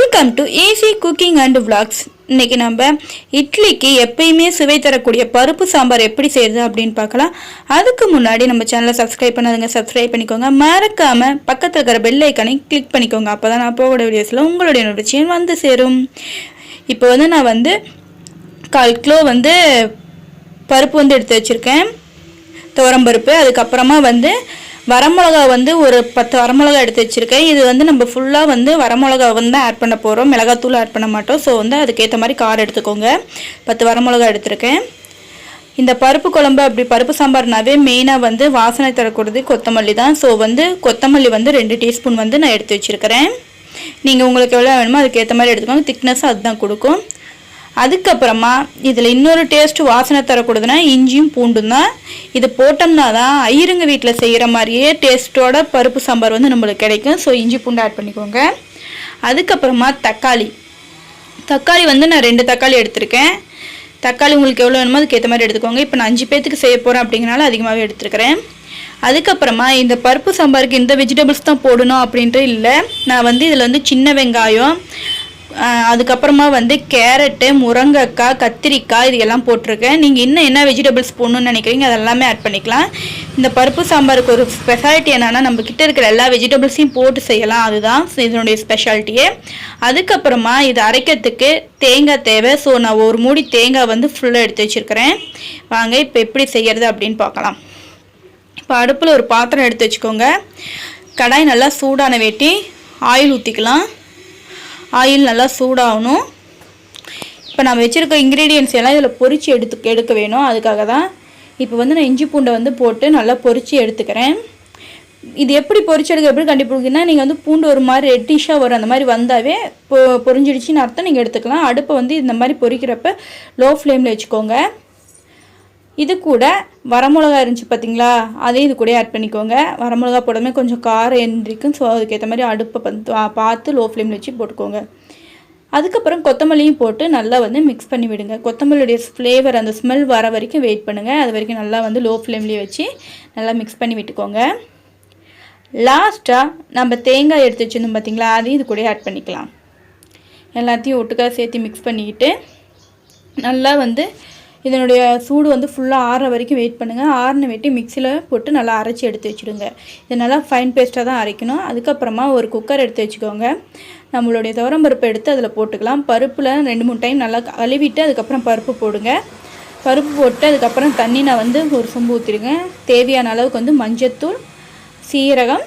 Welcome to AC cooking and vlogs. இன்னைக்கு நம்ம இட்லிக்கு எப்பயுமே சுவை தரக்கூடிய பருப்பு சாம்பார் எப்படி செய்யறது அப்படின்னு பார்க்கலாம். அதுக்கு முன்னாடி நம்ம சேனலை சப்ஸ்கிரைப் பண்ணாதுங்க, சப்ஸ்கிரைப் பண்ணிக்கோங்க. மறக்காம பக்கத்தில் இருக்கிற பெல் ஐக்கானை கிளிக் பண்ணிக்கோங்க. அப்பதான் நான் போகிற வீடியோஸில் உங்களுடைய நோட்டிஃபிகேஷன் வந்து சேரும். இப்போ நான் 1/4 கிலோ பருப்பு எடுத்து வச்சிருக்கேன், துவரம்பருப்பு. அதுக்கப்புறமா வரமிளகா ஒரு 10 வரமிளகா எடுத்து வச்சுருக்கேன். இது நம்ம ஃபுல்லாக வரமிளகா ஆட் பண்ண போகிறோம், மிளகாத்தூள் ஆட் பண்ண மாட்டோம். ஸோ அதுக்கேற்ற மாதிரி காரம் எடுத்துக்கோங்க. 10 வரமிளகா எடுத்திருக்கேன். இந்த பருப்பு குழம்பு அப்படி பருப்பு சாம்பார்னாவே மெயினாக வாசனை தரக்கூடியது கொத்தமல்லி தான். ஸோ கொத்தமல்லி 2 டீஸ்பூன் நான் எடுத்து வச்சுருக்கிறேன். நீங்கள் உங்களுக்கு எவ்வளோ வேணுமோ அதுக்கேற்ற மாதிரி எடுத்துக்கோங்க. திக்னஸ் அதுதான் கொடுக்கும். அதுக்கப்புறமா இதில் இன்னொரு டேஸ்ட் வாசனை தரக்கூடாதுன்னா இஞ்சியும் பூண்டும் தான். இது போட்டோம்னா தான் ஐயருங்க வீட்டில் செய்கிற மாதிரியே டேஸ்ட்டோட பருப்பு சாம்பார் நம்மளுக்கு கிடைக்கும். ஸோ இஞ்சி பூண்டு ஆட் பண்ணிக்கோங்க. அதுக்கப்புறமா தக்காளி நான் 2 தக்காளி எடுத்திருக்கேன். தக்காளி உங்களுக்கு எவ்வளோ வேணுமோ அதுக்கேற்ற மாதிரி எடுத்துக்கோங்க. இப்போ நான் 5 பேத்துக்கு செய்ய போகிறேன் அப்படிங்கிறனால அதிகமாகவே எடுத்துருக்கிறேன். அதுக்கப்புறமா இந்த பருப்பு சாம்பாருக்கு இந்த வெஜிடபிள்ஸ் தான் போடணும் அப்படின்ட்டு இல்லை. நான் இதில் சின்ன வெங்காயம், அதுக்கப்புறமா கேரட்டு, முருங்கைக்காய், கத்திரிக்காய் இது எல்லாம் போட்டிருக்கேன். நீங்கள் இன்னும் என்ன வெஜிடபிள்ஸ் போடணும்னு நினைக்கிறீங்க அதெல்லாமே ஆட் பண்ணிக்கலாம். இந்த பருப்பு சாம்பாருக்கு ஒரு ஸ்பெஷாலிட்டி என்னென்னா நம்ம கிட்ட இருக்கிற எல்லா வெஜிடபிள்ஸையும் போட்டு செய்யலாம். அதுதான் இதனுடைய ஸ்பெஷாலிட்டியே. அதுக்கப்புறமா இது அரைக்கிறதுக்கு தேங்காய் தேவை. ஸோ நான் ஒரு மூடி தேங்காய் ஃபுல்லாக எடுத்து வச்சுருக்கிறேன். வாங்க இப்போ எப்படி செய்கிறது அப்படின்னு பார்க்கலாம். இப்போ அடுப்பில் ஒரு பாத்திரம் எடுத்து வச்சுக்கோங்க. கடாய் நல்லா சூடான வேட்டி ஆயில் ஊற்றிக்கலாம். ஆயில் நல்லா சூடாகணும். இப்போ நம்ம வச்சுருக்க இன்க்ரீடியன்ஸ் எல்லாம் இதில் பொரித்து எடுக்க வேணும். அதுக்காக தான் இப்போ நான் இஞ்சி பூண்டை போட்டு நல்லா பொரித்து எடுத்துக்கிறேன். இது எப்படி பொரிச்சு எடுக்க எப்படி கண்டிப்பாக நீங்கள் பூண்டு ஒரு மாதிரி ரெட்டிஷாக வரும். அந்த மாதிரி வந்தாவே பொரிஞ்சிடுச்சின்னு அர்த்தம். நீங்கள் எடுத்துக்கலாம். அடுப்பை இந்த மாதிரி பொரிக்கிறப்ப லோ ஃப்ளேமில் வச்சுக்கோங்க. இது கூட வரமிளகா இருந்துச்சு பார்த்தீங்களா, அதையும் இது கூட ஆட் பண்ணிக்கோங்க. வரமிளகா போடாமல் கொஞ்சம் காரம் எந்திரிக்கும். ஸோ அதுக்கேற்ற மாதிரி அடுப்பை பார்த்து லோ ஃப்ளேமில் வச்சு போட்டுக்கோங்க. அதுக்கப்புறம் கொத்தமல்லியும் போட்டு நல்லா மிக்ஸ் பண்ணி விடுங்க. கொத்தமல்லியுடைய ஃப்ளேவர் அந்த ஸ்மெல் வர வரைக்கும் வெயிட் பண்ணுங்கள். அது வரைக்கும் நல்லா லோ ஃப்ளேம்லேயே வச்சு நல்லா மிக்ஸ் பண்ணி விட்டுக்கோங்க. லாஸ்ட்டாக நம்ம தேங்காய் எடுத்து வச்சுருந்தோம் பார்த்தீங்களா, அதையும் இது கூட ஆட் பண்ணிக்கலாம். எல்லாத்தையும் ஒட்டுக்காக சேர்த்து மிக்ஸ் பண்ணிக்கிட்டு நல்லா இதனுடைய சூடு ஃபுல்லாக ஆறுற வரைக்கும் வெயிட் பண்ணுங்கள். ஆறுன வெட்டி மிக்சியில் போட்டு நல்லா அரைச்சி எடுத்து வச்சுடுங்க. இது நல்லா ஃபைன் பேஸ்ட்டாக தான் அரைக்கணும். அதுக்கப்புறமா ஒரு குக்கர் எடுத்து வச்சுக்கோங்க. நம்மளுடைய துவரம்பருப்பை எடுத்து அதில் போட்டுக்கலாம். பருப்பில் 2-3 டைம் நல்லா கழுவிட்டு அதுக்கப்புறம் பருப்பு போடுங்க. பருப்பு போட்டு அதுக்கப்புறம் தண்ணி நான் ஒரு சொம்பு ஊற்றிடுங்க. தேவையான அளவுக்கு மஞ்சத்தூள், சீரகம்,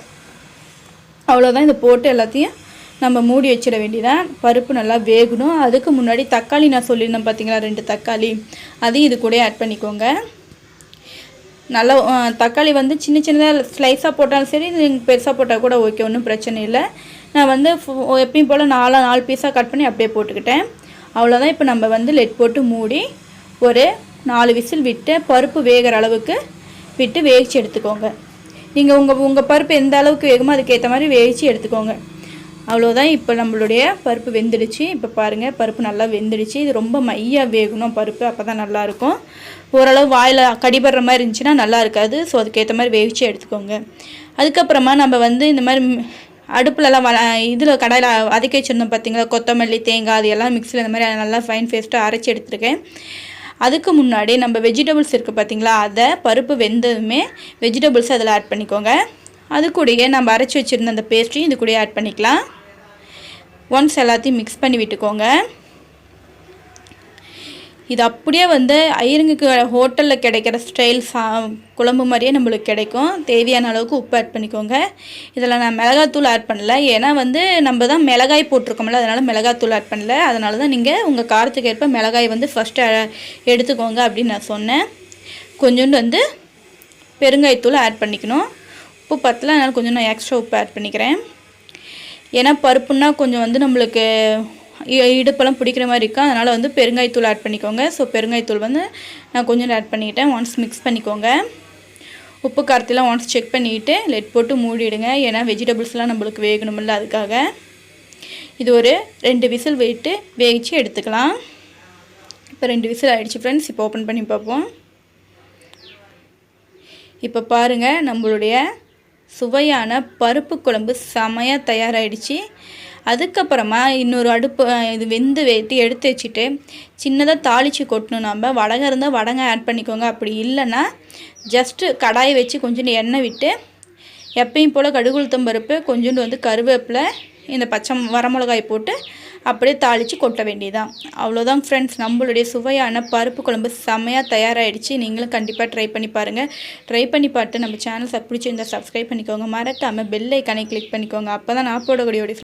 அவ்வளோதான். இதை போட்டு எல்லாத்தையும் நம்ம மூடி வச்சிட வேண்டியதான். பருப்பு நல்லா வேகணும். அதுக்கு முன்னாடி தக்காளி நான் சொல்லியிருந்தேன் பார்த்தீங்களா, 2 தக்காளி, அதையும் இது கூட ஆட் பண்ணிக்கோங்க. நல்லா தக்காளி சின்ன சின்னதாக ஸ்லைஸாக போட்டாலும் சரி, இது பெருசாக போட்டால் கூட ஓகே, ஒன்றும் பிரச்சனை இல்லை. நான் எப்பயும் போல் 4 பீஸாக கட் பண்ணி அப்படியே போட்டுக்கிட்டேன். அவ்வளோதான். இப்போ நம்ம லெட் போட்டு மூடி ஒரு 4 விசில் விட்டு பருப்பு வேகிற அளவுக்கு விட்டு வேகிச்சு எடுத்துக்கோங்க. நீங்கள் உங்கள் பருப்பு எந்த அளவுக்கு வேகுமோ அதுக்கேற்ற மாதிரி வேகிச்சு எடுத்துக்கோங்க. அவ்வளோதான். இப்போ நம்மளுடைய பருப்பு வெந்துடுச்சு. இப்போ பாருங்கள், பருப்பு நல்லா வெந்துடுச்சு. இது ரொம்ப மையாக வேகணும் பருப்பு, அப்போ தான் நல்லாயிருக்கும். ஓரளவு வாயில் கடிபடுற மாதிரி இருந்துச்சுன்னா நல்லா இருக்காது. ஸோ அதுக்கேற்ற மாதிரி வேவிச்சு எடுத்துக்கோங்க. அதுக்கப்புறமா நம்ம இந்த மாதிரி அடுப்புலலாம் இதில் கடாயில் வதக்கி வச்சுருந்தோம் பார்த்தீங்களா, கொத்தமல்லி, தேங்காய், அது எல்லாம் மிக்ஸில் இந்த மாதிரி நல்லா ஃபைன் பேஸ்ட்டாக அரைச்சி எடுத்துருக்கேன். அதுக்கு முன்னாடி நம்ம வெஜிடபிள்ஸ் இருக்குது பார்த்தீங்களா, அதை பருப்பு வெந்ததுமே வெஜிடபிள்ஸ் அதில் ஆட் பண்ணிக்கோங்க. அது கூடயே நம்ம அரைச்சி வச்சுருந்த அந்த பேஸ்ட்டையும் இது கூட ஆட் பண்ணிக்கலாம். ஒன்ஸ் எல்லாத்தையும் மிக்ஸ் பண்ணி விட்டுக்கோங்க. இது அப்படியே ஐயருங்குக்கு ஹோட்டலில் கிடைக்கிற ஸ்டைல் குழம்பு மாதிரியே நம்மளுக்கு கிடைக்கும். தேவையான அளவுக்கு உப்பு ஆட் பண்ணிக்கோங்க. இதில் நான் மிளகாத்தூள் ஆட் பண்ணல, ஏன்னா நம்ம தான் மிளகாய் போட்டிருக்கோம்ல, அதனால் மிளகாத்தூள் ஆட் பண்ணல. அதனால தான் நீங்கள் உங்கள் காரத்துக்கு ஏற்ப மிளகாய் ஃபஸ்ட்டு எடுத்துக்கோங்க அப்படின்னு நான் சொன்னேன். கொஞ்சோண்டு பெருங்காயத்தூள் ஆட் பண்ணிக்கணும். உப்பு பத்தல, அதனால் கொஞ்சம் நான் எக்ஸ்ட்ரா உப்பு ஆட் பண்ணிக்கிறேன். ஏன்னா பருப்புன்னா கொஞ்சம் நம்மளுக்கு இடுப்பெல்லாம் பிடிக்கிற மாதிரி இருக்கும். அதனால் பெருங்காயத்தூள் ஆட் பண்ணிக்கோங்க. ஸோ பெருங்காயத்தூள் நான் கொஞ்சம் ஆட் பண்ணிக்கிட்டேன். ஒன்ஸ் மிக்ஸ் பண்ணிக்கோங்க. உப்பு காரத்தெல்லாம் ஒன்ஸ் செக் பண்ணிக்கிட்டு லெட் போட்டு மூடிடுங்க. ஏன்னா வெஜிடபிள்ஸ்லாம் நம்மளுக்கு வேகணுமில்ல, அதுக்காக. இது ஒரு 2 விசில் விட்டு வேகிச்சு எடுத்துக்கலாம். இப்போ 2 விசில் ஆகிடுச்சு ஃப்ரெண்ட்ஸ். இப்போ ஓப்பன் பண்ணி பார்ப்போம். இப்போ பாருங்கள், நம்மளுடைய சுவையான பருப்பு குழம்பு செமையாக தயாராகிடுச்சு. அதுக்கப்புறமா இன்னொரு அடுப்பு இது வெந்து எடுத்து வச்சுட்டு சின்னதாக தாளித்து கொட்டணும். நம்ம வடகம் இருந்தால் வடகம் ஆட் பண்ணிக்கோங்க. அப்படி இல்லைன்னா ஜஸ்ட்டு கடாயை வச்சு கொஞ்சோண்டு எண்ணெய் விட்டு எப்பயும் போல் கடுகு உளுத்தம் பருப்பு கொஞ்சோண்டு வந்து கருவேப்பிலை இந்த பச்சை வரமிளகாய் போட்டு அப்படியே தாளித்து கொட்ட வேண்டியதான். அவ்வளோதான் ஃப்ரெண்ட்ஸ், நம்மளுடைய சுவையான பருப்பு குழம்பு செம்மையாக தயாராகிடுச்சு. நீங்களும் கண்டிப்பாக ட்ரை பண்ணி பாருங்கள். ட்ரை பண்ணி பார்த்து நம்ம சேனல் பிடிச்சிருந்தால் சப்ஸ்கிரைப் பண்ணிக்கோங்க. மறக்காமல் பெல் ஐக்கானை கிளிக் பண்ணிக்கோங்க. அப்போ தான் நான் போடக்கூடிய